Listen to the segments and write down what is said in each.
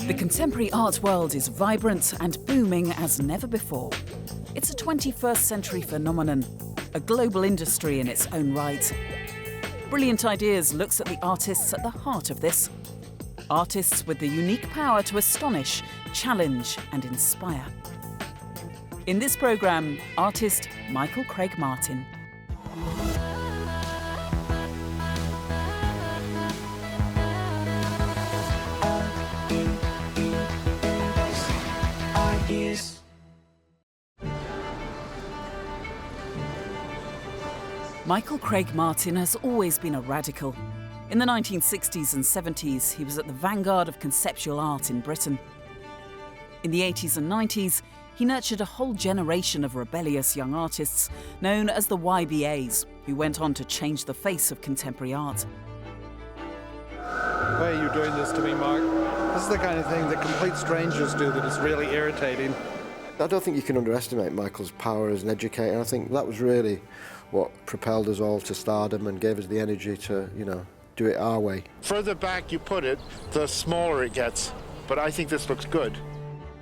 The contemporary art world is vibrant and booming as never before. It's a 21st century phenomenon, a global industry in its own right. Brilliant Ideas looks at the artists at the heart of this. Artists with the unique power to astonish, challenge and inspire. In this programme, artist Michael Craig Martin. Michael Craig Martin has always been a radical. In the 1960s and 70s, he was at the vanguard of conceptual art in Britain. In the 80s and 90s, he nurtured a whole generation of rebellious young artists known as the YBAs, who went on to change the face of contemporary art. Why are you doing this to me, Mark? This is the kind of thing that complete strangers do that is really irritating. I don't think you can underestimate Michael's power as an educator. I think that was really what propelled us all to stardom and gave us the energy to, do it our way. Further back you put it, the smaller it gets. But I think this looks good.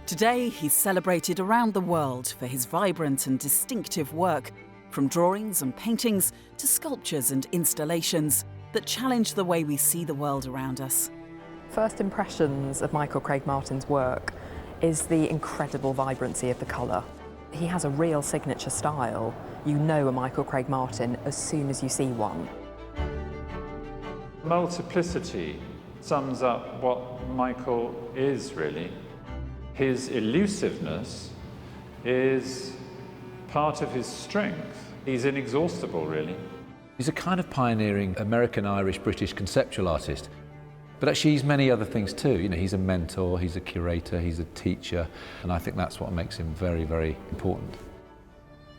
Today, he's celebrated around the world for his vibrant and distinctive work, from drawings and paintings to sculptures and installations that challenge the way we see the world around us. First impressions of Michael Craig Martin's work is the incredible vibrancy of the colour. He has a real signature style. You know a Michael Craig Martin as soon as you see one. Multiplicity sums up what Michael is, really. His elusiveness is part of his strength. He's inexhaustible, really. He's a kind of pioneering American, Irish, British conceptual artist. But actually he's many other things too. He's a mentor, he's a curator, he's a teacher, and I think that's what makes him very, very important.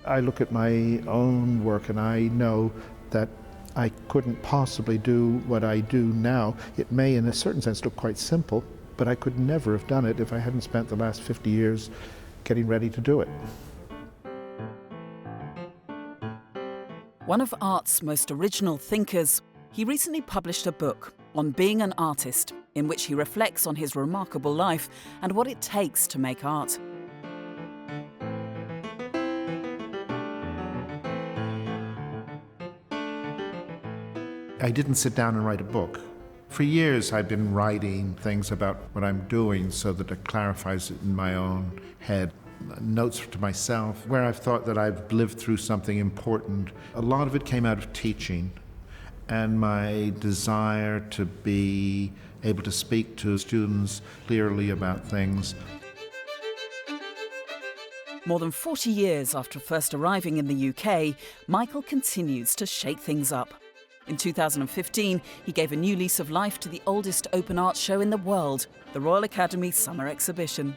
I look at my own work and I know that I couldn't possibly do what I do now. It may, in a certain sense, look quite simple, but I could never have done it if I hadn't spent the last 50 years getting ready to do it. One of art's most original thinkers, he recently published a book on being an artist, in which he reflects on his remarkable life and what it takes to make art. I didn't sit down and write a book. For years I've been writing things about what I'm doing so that it clarifies it in my own head. Notes to myself where I've thought that I've lived through something important. A lot of it came out of teaching and my desire to be able to speak to students clearly about things. More than 40 years after first arriving in the UK, Michael continues to shake things up. In 2015, he gave a new lease of life to the oldest open art show in the world, the Royal Academy Summer Exhibition.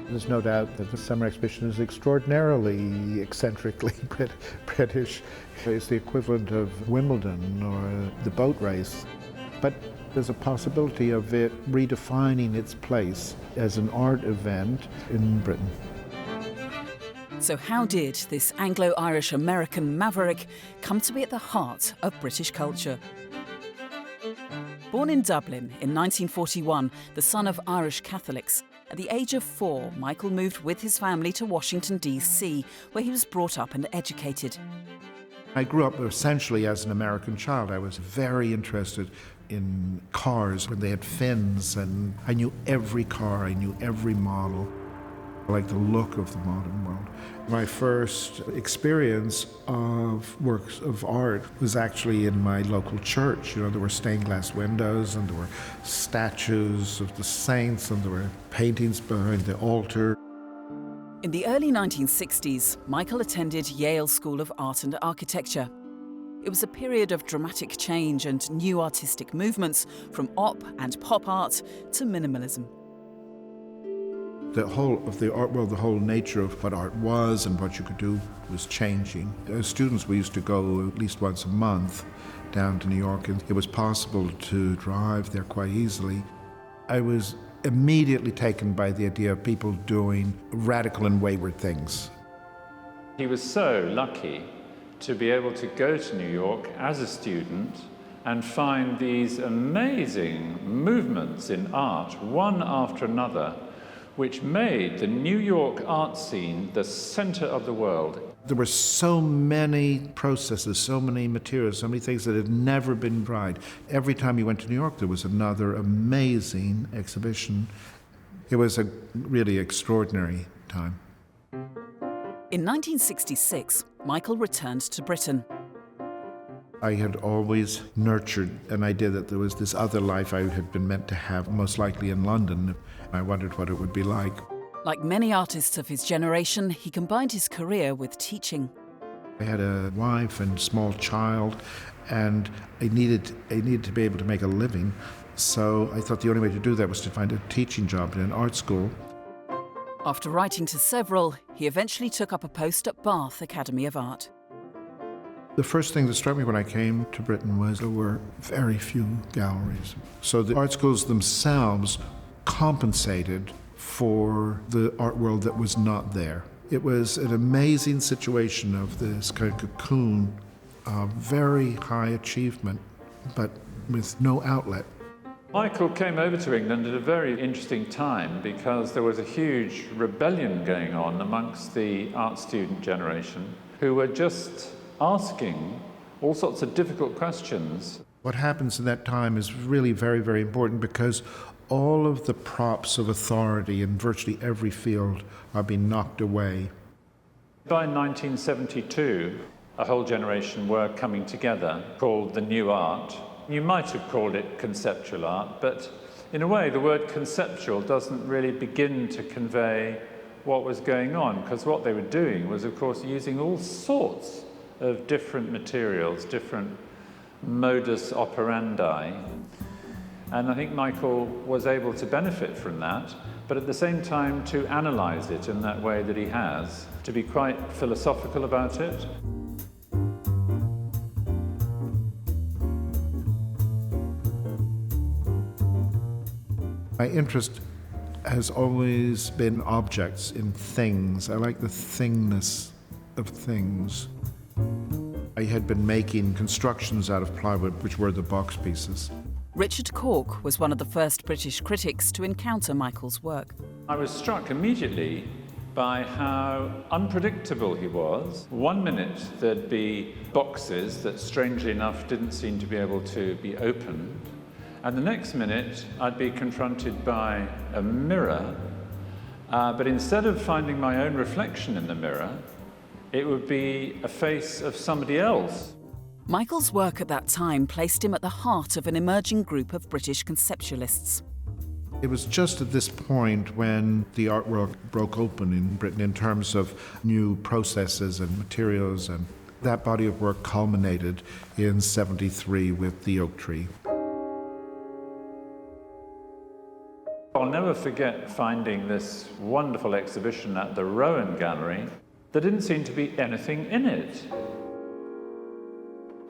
There's no doubt that the summer exhibition is extraordinarily eccentrically British. It's the equivalent of Wimbledon or the boat race. But there's a possibility of it redefining its place as an art event in Britain. So how did this Anglo-Irish-American maverick come to be at the heart of British culture? Born in Dublin in 1941, the son of Irish Catholics, at the age of 4, Michael moved with his family to Washington, D.C., where he was brought up and educated. I grew up essentially as an American child. I was very interested in cars when they had fins, and I knew every car, I knew every model. I like the look of the modern world. My first experience of works of art was actually in my local church. There were stained glass windows and there were statues of the saints and there were paintings behind the altar. In the early 1960s, Michael attended Yale School of Art and Architecture. It was a period of dramatic change and new artistic movements, from op and pop art to minimalism. The whole of the art world, the whole nature of what art was and what you could do was changing. As students, we used to go at least once a month down to New York, and it was possible to drive there quite easily. I was immediately taken by the idea of people doing radical and wayward things. He was so lucky to be able to go to New York as a student and find these amazing movements in art, one after another, which made the New York art scene the center of the world. There were so many processes, so many materials, so many things that had never been tried. Every time you went to New York, there was another amazing exhibition. It was a really extraordinary time. In 1966, Michael returned to Britain. I had always nurtured an idea that there was this other life I had been meant to have, most likely in London. I wondered what it would be like. Like many artists of his generation, he combined his career with teaching. I had a wife and small child, and I needed to be able to make a living. So I thought the only way to do that was to find a teaching job in an art school. After writing to several, he eventually took up a post at Bath Academy of Art. The first thing that struck me when I came to Britain was there were very few galleries. So the art schools themselves compensated for the art world that was not there. It was an amazing situation of this kind of cocoon of very high achievement, but with no outlet. Michael came over to England at a very interesting time because there was a huge rebellion going on amongst the art student generation who were just asking all sorts of difficult questions. What happens in that time is really very, very important because all of the props of authority in virtually every field are being knocked away. By 1972, a whole generation were coming together called the New Art. You might have called it conceptual art, but in a way the word conceptual doesn't really begin to convey what was going on, because what they were doing was, of course, using all sorts of different materials, different modus operandi. And I think Michael was able to benefit from that, but at the same time to analyze it in that way that he has, to be quite philosophical about it. My interest has always been objects, in things. I like the thingness of things. I had been making constructions out of plywood, which were the box pieces. Richard Cork was one of the first British critics to encounter Michael's work. I was struck immediately by how unpredictable he was. One minute there'd be boxes that strangely enough didn't seem to be able to be opened. And the next minute, I'd be confronted by a mirror, but instead of finding my own reflection in the mirror, it would be a face of somebody else. Michael's work at that time placed him at the heart of an emerging group of British conceptualists. It was just at this point when the art world broke open in Britain in terms of new processes and materials, and that body of work culminated in '73 with the oak tree. I'll never forget finding this wonderful exhibition at the Rowan Gallery. There didn't seem to be anything in it.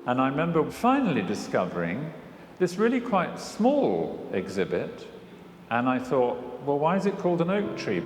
And I remember finally discovering this really quite small exhibit, and I thought, well, why is it called an oak tree?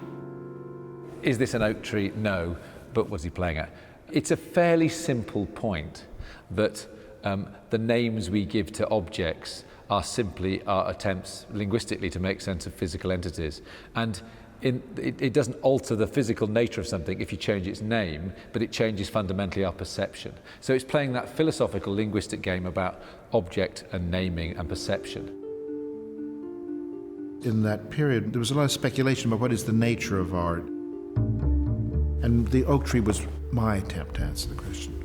Is this an oak tree? No, but what's he playing at? It's a fairly simple point that the names we give to objects are simply our attempts linguistically to make sense of physical entities. And it doesn't alter the physical nature of something if you change its name, but it changes fundamentally our perception. So it's playing that philosophical linguistic game about object and naming and perception. In that period, there was a lot of speculation about what is the nature of art. And the oak tree was my attempt to answer the question.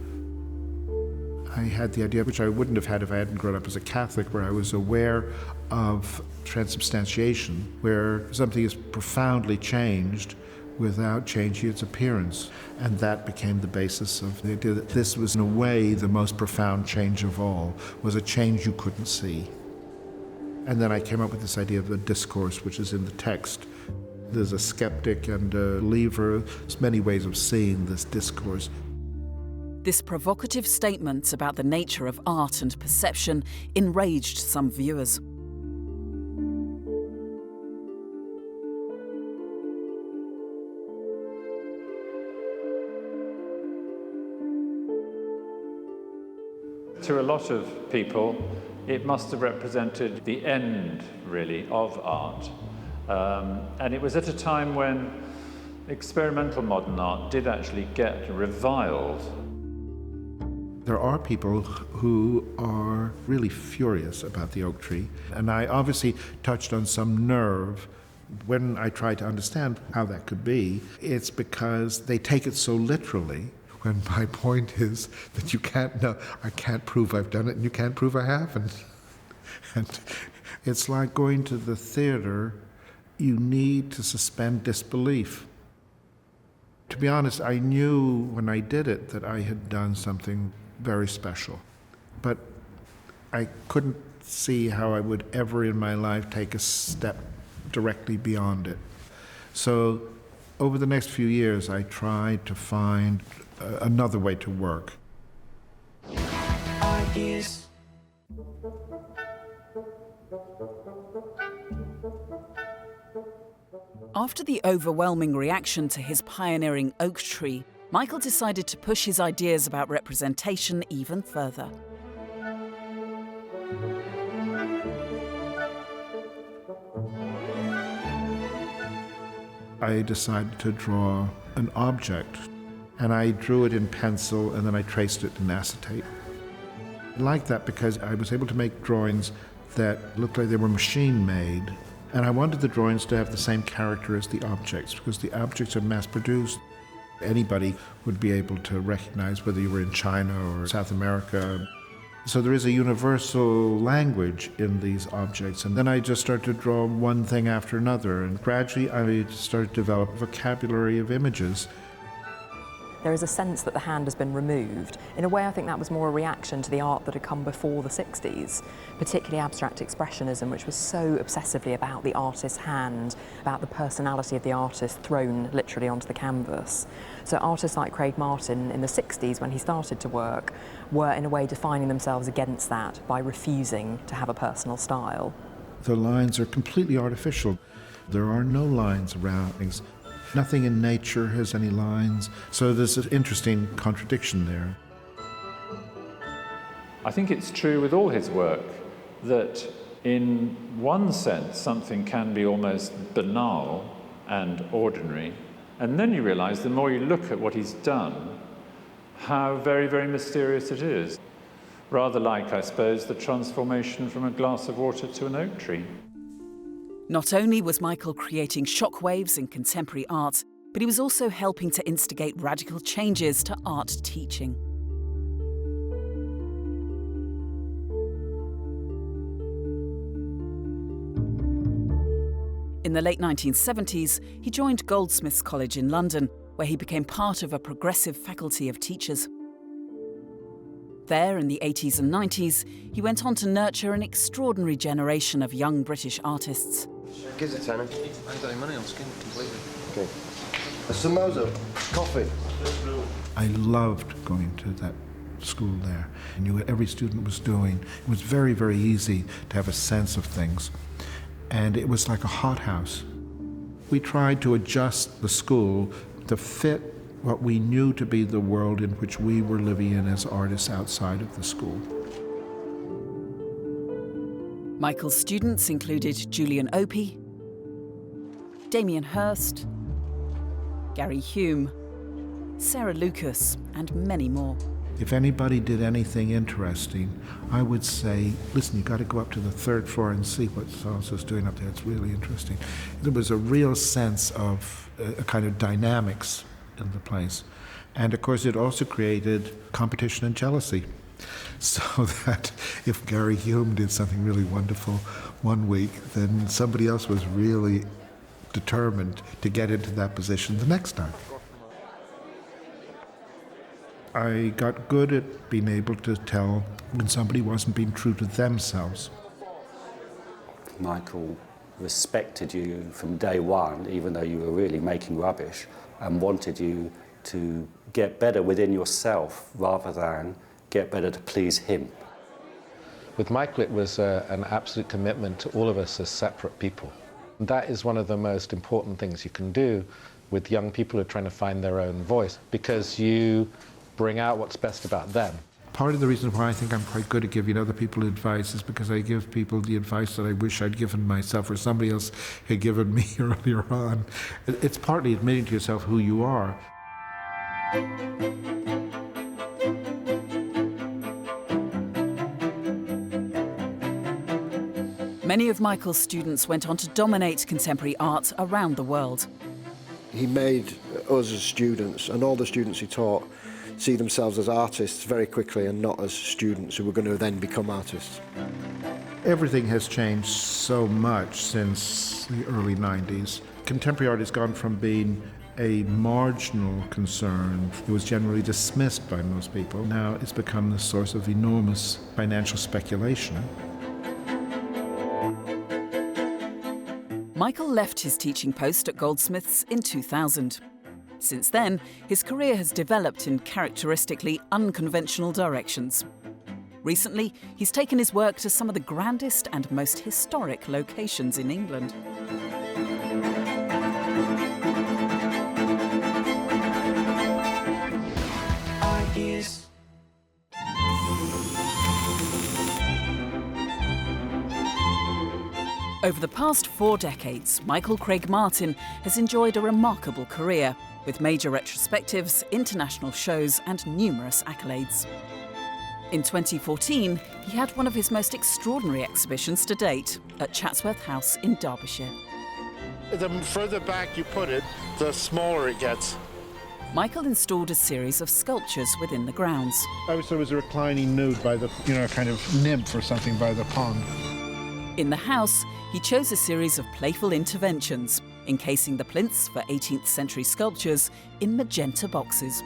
I had the idea, which I wouldn't have had if I hadn't grown up as a Catholic, where I was aware of transubstantiation, where something is profoundly changed without changing its appearance. And that became the basis of the idea that this was, in a way, the most profound change of all, was a change you couldn't see. And then I came up with this idea of a discourse, which is in the text. There's a skeptic and a believer. There's many ways of seeing this discourse. This provocative statement about the nature of art and perception enraged some viewers. to a lot of people, it must have represented the end, really, of art. And it was at a time when experimental modern art did actually get reviled. There are people who are really furious about the oak tree, and I obviously touched on some nerve when I try to understand how that could be. It's because they take it so literally, when my point is that you can't know, I can't prove I've done it and you can't prove I haven't. And it's like going to the theater, you need to suspend disbelief. To be honest, I knew when I did it that I had done something very special, but I couldn't see how I would ever in my life take a step directly beyond it. So over the next few years, I tried to find another way to work. After the overwhelming reaction to his pioneering oak tree, Michael decided to push his ideas about representation even further. I decided to draw an object, and I drew it in pencil and then I traced it in acetate. I liked that because I was able to make drawings that looked like they were machine-made, and I wanted the drawings to have the same character as the objects because the objects are mass-produced. Anybody would be able to recognize whether you were in China or South America. So there is a universal language in these objects. And then I just started to draw one thing after another. And gradually I started to develop a vocabulary of images. There is a sense that the hand has been removed. In a way, I think that was more a reaction to the art that had come before the 60s, particularly abstract expressionism, which was so obsessively about the artist's hand, about the personality of the artist thrown literally onto the canvas. So artists like Craig Martin in the 60s, when he started to work, were in a way defining themselves against that by refusing to have a personal style. The lines are completely artificial. There are no lines around things. Nothing in nature has any lines, so there's an interesting contradiction there. I think it's true with all his work that in one sense something can be almost banal and ordinary, and then you realize the more you look at what he's done, how very, very mysterious it is. Rather like, I suppose, the transformation from a glass of water to an oak tree. Not only was Michael creating shockwaves in contemporary art, but he was also helping to instigate radical changes to art teaching. In the late 1970s, he joined Goldsmiths College in London, where he became part of a progressive faculty of teachers. There, in the 80s and 90s, he went on to nurture an extraordinary generation of young British artists. Give us a tenner. I ain't got any money, I'm skinned completely. Okay. A samosa, coffee. I loved going to that school there. I knew what every student was doing. It was very, very easy to have a sense of things. And it was like a hothouse. We tried to adjust the school to fit what we knew to be the world in which we were living in as artists outside of the school. Michael's students included Julian Opie, Damien Hirst, Gary Hume, Sarah Lucas, and many more. If anybody did anything interesting, I would say, listen, you've got to go up to the third floor and see what so-and-so's doing up there. It's really interesting. There was a real sense of a kind of dynamics in the place. And of course, it also created competition and jealousy. So that if Gary Hume did something really wonderful one week, then somebody else was really determined to get into that position the next time. I got good at being able to tell when somebody wasn't being true to themselves. Michael respected you from day one, even though you were really making rubbish, and wanted you to get better within yourself rather than get better to please him. With Michael, it was an absolute commitment to all of us as separate people. That is one of the most important things you can do with young people who are trying to find their own voice, because you bring out what's best about them. Part of the reason why I think I'm quite good at giving other people advice is because I give people the advice that I wish I'd given myself or somebody else had given me earlier on. It's partly admitting to yourself who you are. Many of Michael's students went on to dominate contemporary art around the world. He made us as students, and all the students he taught, see themselves as artists very quickly and not as students who were going to then become artists. Everything has changed so much since the early 90s. Contemporary art has gone from being a marginal concern. It was generally dismissed by most people. Now it's become the source of enormous financial speculation. Michael left his teaching post at Goldsmiths in 2000. Since then, his career has developed in characteristically unconventional directions. Recently, he's taken his work to some of the grandest and most historic locations in England. Over the past 4 decades, Michael Craig Martin has enjoyed a remarkable career, with major retrospectives, international shows and numerous accolades. In 2014, he had one of his most extraordinary exhibitions to date at Chatsworth House in Derbyshire. The further back you put it, the smaller it gets. Michael installed a series of sculptures within the grounds. I was a reclining nude by the, kind of nymph or something by the pond. In the house, he chose a series of playful interventions, encasing the plinths for 18th century sculptures in magenta boxes.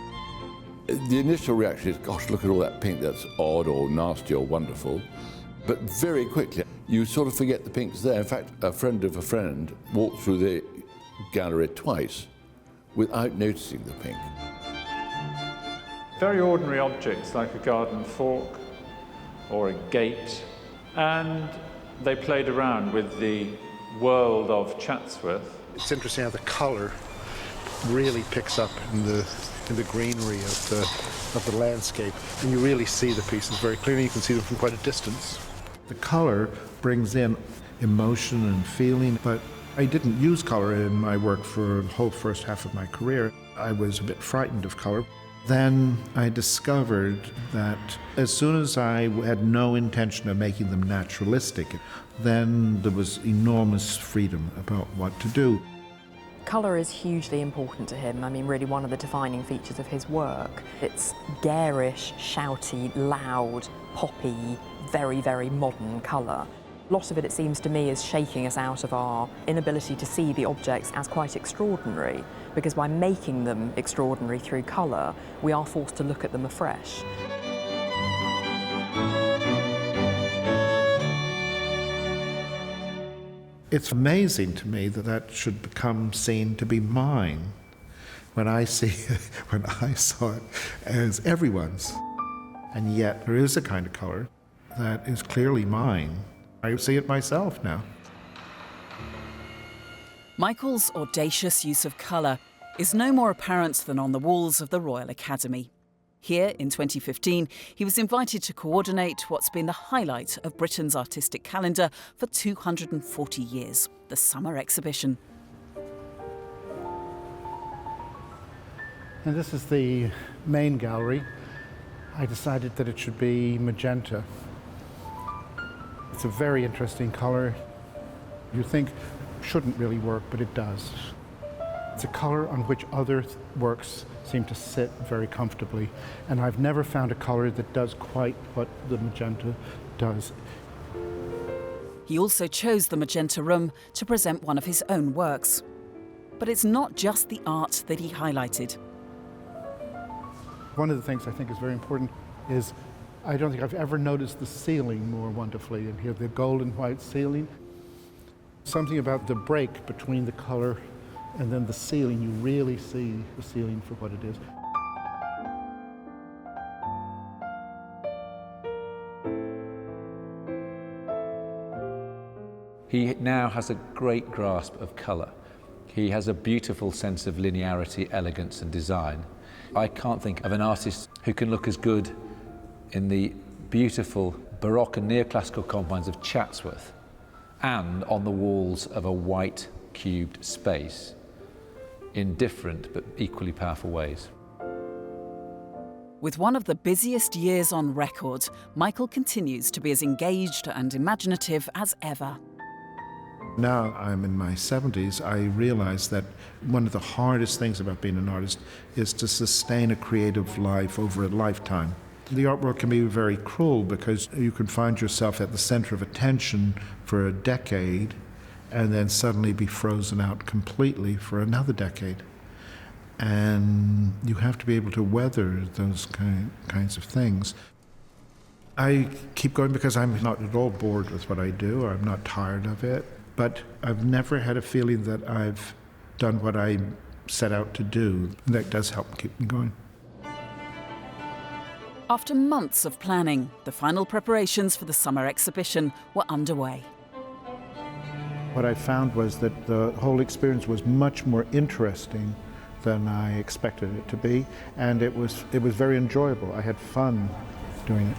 The initial reaction is, gosh, look at all that pink, that's odd or nasty or wonderful. But very quickly, you sort of forget the pink's there. In fact, a friend of a friend walked through the gallery twice without noticing the pink. Very ordinary objects like a garden fork or a gate, and they played around with the world of Chatsworth. It's interesting how the colour really picks up in the greenery of the landscape, and you really see the pieces very clearly. You can see them from quite a distance. The colour brings in emotion and feeling, but I didn't use colour in my work for the whole first half of my career. I was a bit frightened of colour. Then I discovered that as soon as I had no intention of making them naturalistic, then there was enormous freedom about what to do. Colour is hugely important to him. I mean, really one of the defining features of his work. It's garish, shouty, loud, poppy, very, very modern colour. A lot of it seems to me, is shaking us out of our inability to see the objects as quite extraordinary, because by making them extraordinary through colour, we are forced to look at them afresh. It's amazing to me that that should become seen to be mine when I saw it as everyone's. And yet there is a kind of colour that is clearly mine. I see it myself now. Michael's audacious use of colour is no more apparent than on the walls of the Royal Academy. Here, in 2015, he was invited to coordinate what's been the highlight of Britain's artistic calendar for 240 years, the Summer Exhibition. And this is the main gallery. I decided that it should be magenta. It's a very interesting colour. You think shouldn't really work, but it does. It's a colour on which other works seem to sit very comfortably, and I've never found a colour that does quite what the magenta does. He also chose the magenta room to present one of his own works. But it's not just the art that he highlighted. One of the things I think is very important is I don't think I've ever noticed the ceiling more wonderfully in here, the gold and white ceiling. Something about the break between the colour and then the ceiling, you really see the ceiling for what it is. He now has a great grasp of colour. He has a beautiful sense of linearity, elegance and design. I can't think of an artist who can look as good in the beautiful Baroque and neoclassical confines of Chatsworth and on the walls of a white cubed space in different but equally powerful ways. With one of the busiest years on record, Michael continues to be as engaged and imaginative as ever. Now I'm in my 70s, I realize that one of the hardest things about being an artist is to sustain a creative life over a lifetime. The art world can be very cruel because you can find yourself at the center of attention for a decade and then suddenly be frozen out completely for another decade. And you have to be able to weather those kinds of things. I keep going because I'm not at all bored with what I do, or I'm not tired of it, but I've never had a feeling that I've done what I set out to do. That does help keep me going. After months of planning, the final preparations for the summer exhibition were underway. What I found was that the whole experience was much more interesting than I expected it to be, and it was very enjoyable. I had fun doing it.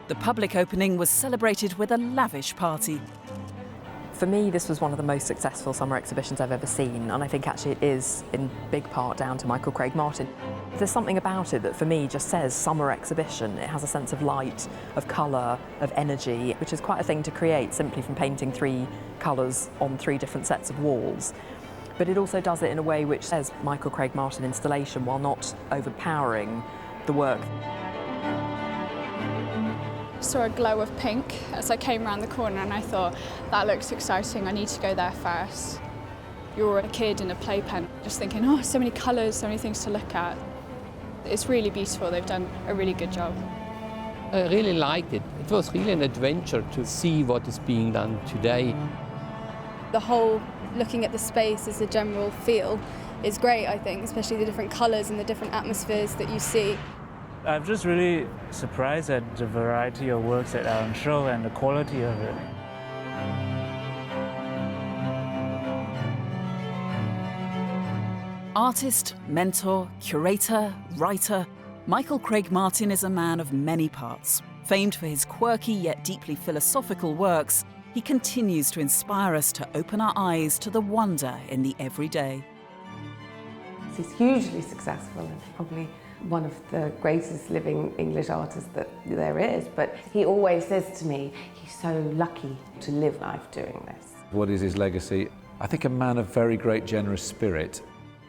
The public opening was celebrated with a lavish party. For me, this was one of the most successful summer exhibitions I've ever seen, and I think actually it is in big part down to Michael Craig Martin. There's something about it that for me just says summer exhibition. It has a sense of light, of colour, of energy, which is quite a thing to create simply from painting 3 colours on 3 different sets of walls. But it also does it in a way which says Michael Craig Martin installation while not overpowering the work. Saw a glow of pink as I came around the corner and I thought, that looks exciting, I need to go there first. You're a kid in a playpen, just thinking, oh, so many colours, so many things to look at. It's really beautiful, they've done a really good job. I really liked it. It was really an adventure to see what is being done today. The whole looking at the space as a general feel is great, I think, especially the different colours and the different atmospheres that you see. I'm just really surprised at the variety of works that are on show and the quality of it. Artist, mentor, curator, writer, Michael Craig Martin is a man of many parts. Famed for his quirky yet deeply philosophical works, he continues to inspire us to open our eyes to the wonder in the everyday. He's hugely successful and probably one of the greatest living English artists that there is, but he always says to me, he's so lucky to live life doing this. What is his legacy? I think a man of very great generous spirit,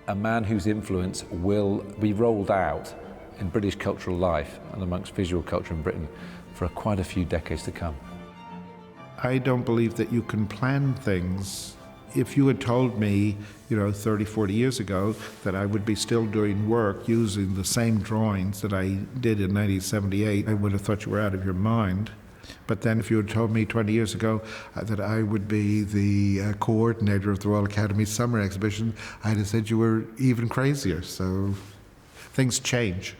a man whose influence will be rolled out in British cultural life and amongst visual culture in Britain for quite a few decades to come. I don't believe that you can plan things. If you had told me, 30, 40 years ago that I would be still doing work using the same drawings that I did in 1978, I would have thought you were out of your mind. But then if you had told me 20 years ago that I would be the coordinator of the Royal Academy Summer Exhibition, I'd have said you were even crazier. So things change.